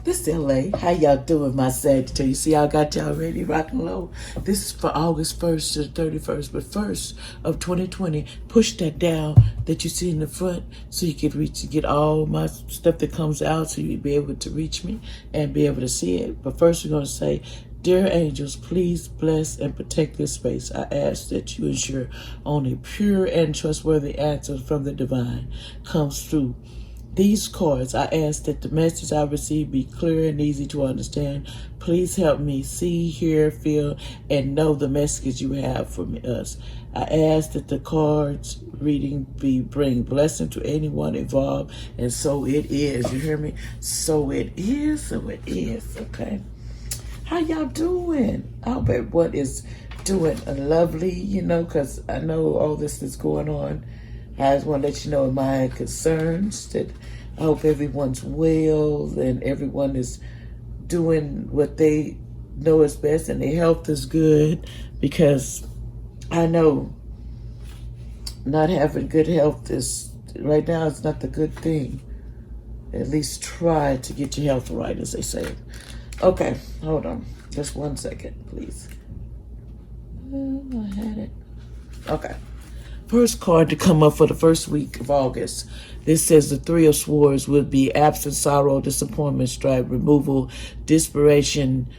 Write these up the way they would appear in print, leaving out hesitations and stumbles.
This LA. How y'all doing, my Sagittarius? See, I got y'all ready, rocking low. This is for August 1st to the 31st, but 1st of 2020. Push that down that you see in the front so you can reach, get all my stuff that comes out so you'll be able to reach me and be able to see it. But first, we're going to say, dear angels, please bless and protect this space. I ask that you ensure only pure and trustworthy answers from the divine comes through these cards. I ask that the message I receive be clear and easy to understand. Please help me see, hear, feel, and know the message you have for us. I ask that the cards reading bring blessing to anyone involved, and so it is. You hear me? So it is. So it is. Okay. How y'all doing? I hope everyone is doing lovely. Because I know all this is going on. I just want to let you know my concerns, that I hope everyone's well and everyone is doing what they know is best and their health is good, because I know not having good health is, right now, it's not the good thing. At least try to get your health right, as they say. Okay, hold on. Just 1 second, please. I had it. Okay. First card to come up for the first week of August. This says the Three of Swords would be absence, sorrow, disappointment, strife, removal, desperation,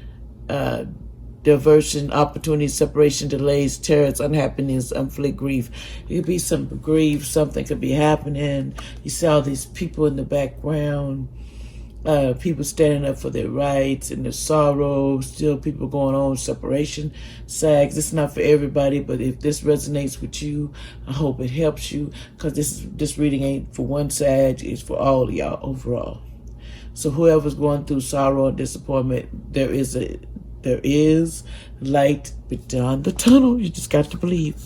diversion, opportunity, separation, delays, terrors, unhappiness, unflicked grief. It could be some grief, something could be happening. You see all these people in the background, people standing up for their rights and their sorrow, still people going on, separation, sags. It's not for everybody, but if this resonates with you, I hope it helps you, because this reading ain't for one sag, it's for all of y'all overall. So whoever's going through sorrow and disappointment, there is light beyond the tunnel. You just got to believe.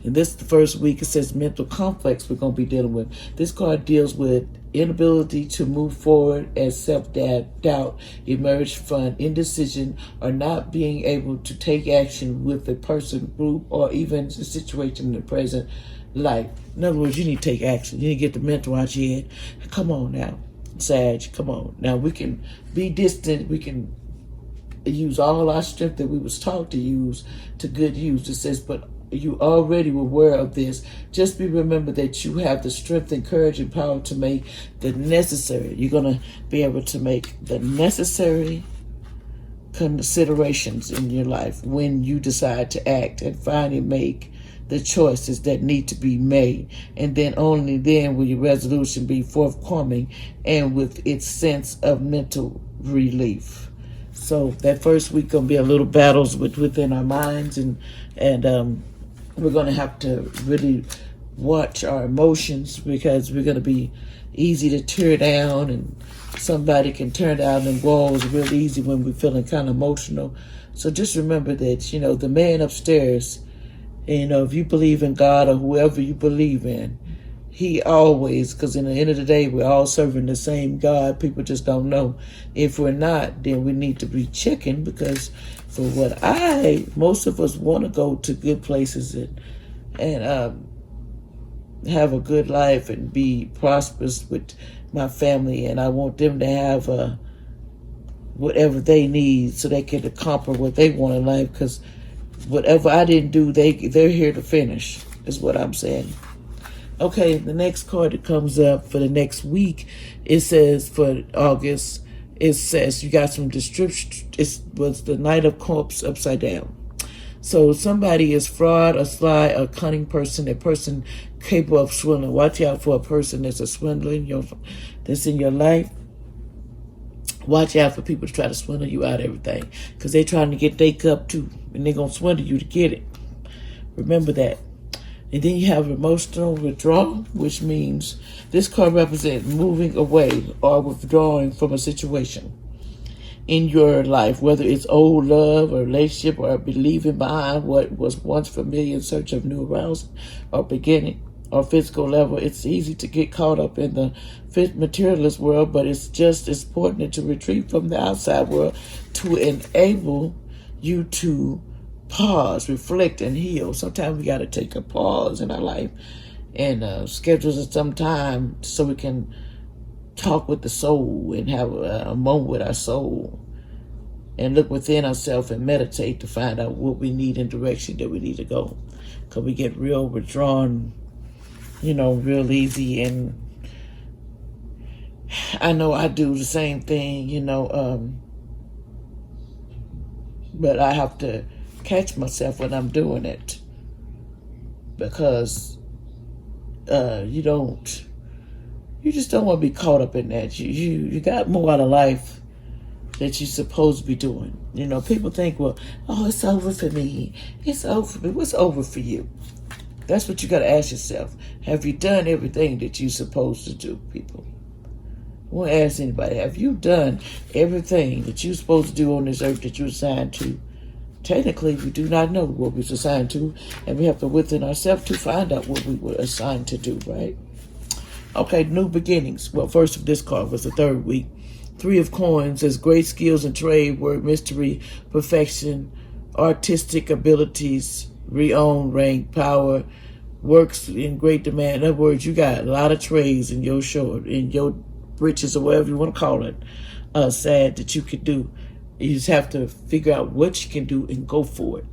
And this is the first week. It says mental complex we're going to be dealing with. This card deals with inability to move forward as self-doubt emerge from indecision or not being able to take action with a person, group, or even the situation in the present life. In other words, you need to take action. You need to get the mental out your head. Come on now, Sag, come on. Now we can be distant. We can use all our strength that we was taught to use to good use. It says, but you already were aware of this. Just remember that you have the strength and courage and power to make the necessary. You're going to be able to make the necessary considerations in your life when you decide to act, and finally make the choices that need to be made. And then only then will your resolution be forthcoming and with its sense of mental relief. So that first week going to be a little battles within our minds, and we're going to have to really watch our emotions, because we're going to be easy to tear down, and somebody can turn down the walls real easy when we're feeling kind of emotional. So just remember that, the man upstairs, if you believe in God or whoever you believe in, he always, because in the end of the day, we're all serving the same God. People just don't know. If we're not, then we need to be checking, because for what most of us want to go to good places and have a good life and be prosperous with my family, and I want them to have whatever they need so they can accomplish what they want in life, because whatever I didn't do, they're here to finish, is what I'm saying. Okay, the next card that comes up for the next week, it says for August, it says you got some description. It was the Knight of Cups upside down. So somebody is fraud, a sly, a cunning person, a person capable of swindling. Watch out for a person that's a swindler that's in your life. Watch out for people to try to swindle you out of everything, because they're trying to get their cup too, and they're going to swindle you to get it. Remember that. And then you have emotional withdrawal, which means this card represents moving away or withdrawing from a situation in your life, whether it's old love or relationship, or leaving behind what was once familiar in search of new arousal or beginning, or physical level. It's easy to get caught up in the materialist world, but it's just as important to retreat from the outside world to enable you to pause, reflect, and heal. Sometimes we got to take a pause in our life and schedule some time so we can talk with the soul and have a moment with our soul and look within ourselves and meditate to find out what we need and direction that we need to go. Because we get real withdrawn, real easy. And I know I do the same thing, but I have to catch myself when I'm doing it, because you just don't want to be caught up in that. You got more out of life that you're supposed to be doing. People think, well, oh, it's over for me. It's over for me. What's over for you? That's what you got to ask yourself. Have you done everything that you're supposed to do, people? I won't ask anybody, have you done everything that you're supposed to do on this earth that you're assigned to? Technically, we do not know what we're assigned to, and we have to within ourselves to find out what we were assigned to do, right? Okay, new beginnings. Well, first of this card was the third week. 3 of Coins says great skills in trade, word mystery, perfection, artistic abilities, renown, rank, power, works in great demand. In other words, you got a lot of trades in your short, in your riches, or whatever you want to call it, sad that you could do. You just have to figure out what you can do and go for it.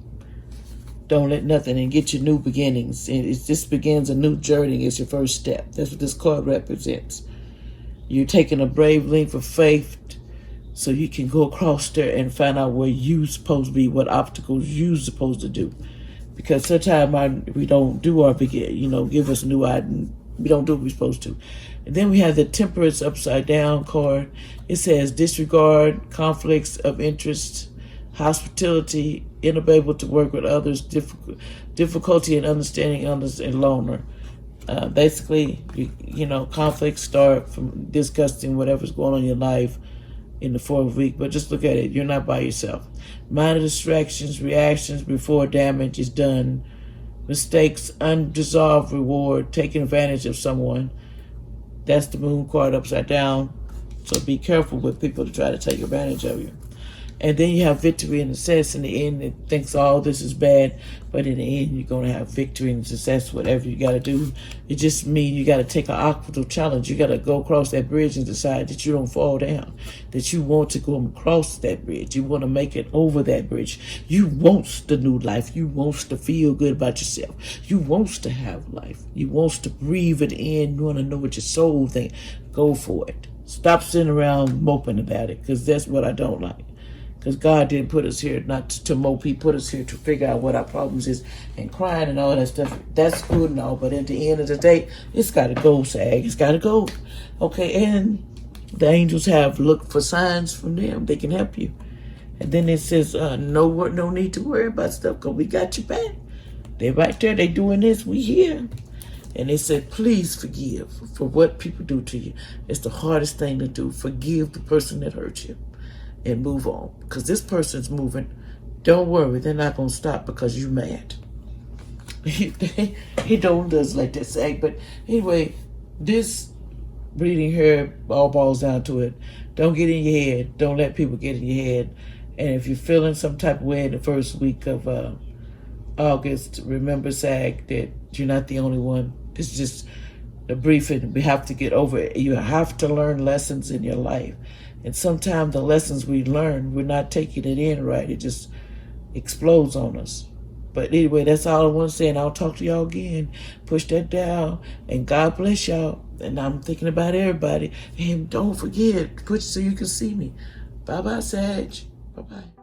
Don't let nothing, and get your new beginnings. And this begins a new journey. It's your first step. That's what this card represents. You're taking a brave leap of faith so you can go across there and find out where you're supposed to be, what obstacles you're supposed to do. Because sometimes we don't do our begin, give us a new idea. We don't do what we're supposed to. And then we have the Temperance upside down card. It says disregard, conflicts of interest, hospitality, unable to work with others, difficulty in understanding others, and loner. Basically, conflicts start from discussing whatever's going on in your life in the 4th week. But just look at it. You're not by yourself. Minor distractions, reactions before damage is done. Mistakes, undeserved reward, taking advantage of someone. That's the Moon card upside down. So be careful with people to try to take advantage of you. And then you have victory and success. In the end, it thinks all this is bad, but in the end, you're going to have victory and success, whatever you got to do. It just means you got to take an obstacle challenge. You got to go across that bridge and decide that you don't fall down, that you want to go across that bridge. You want to make it over that bridge. You want the new life. You want to feel good about yourself. You want to have life. You want to breathe it in. You want to know what your soul thinks. Go for it. Stop sitting around moping about it, because that's what I don't like. Because God didn't put us here not to mope. He put us here to figure out what our problems is, and crying and all that stuff. That's good and all, but at the end of the day, it's got to go, Sag. It's got to go. Okay, and the angels have looked for signs from them. They can help you. And then it says, no need to worry about stuff, because we got your back. They're right there. They doing this. We here. And they said, please forgive for what people do to you. It's the hardest thing to do. Forgive the person that hurt you and move on. Because this person's moving. Don't worry. They're not going to stop because you're mad. He don't does like that, say. But anyway, this reading here all boils down to it. Don't get in your head. Don't let people get in your head. And if you're feeling some type of way in the first week of August, remember, Sag, that you're not the only one. It's just the briefing. We have to get over it. You have to learn lessons in your life. And sometimes the lessons we learn, we're not taking it in right. It just explodes on us. But anyway, that's all I want to say. And I'll talk to y'all again. Push that down. And God bless y'all. And I'm thinking about everybody. And don't forget, push so you can see me. Bye-bye, Sag. Bye-bye.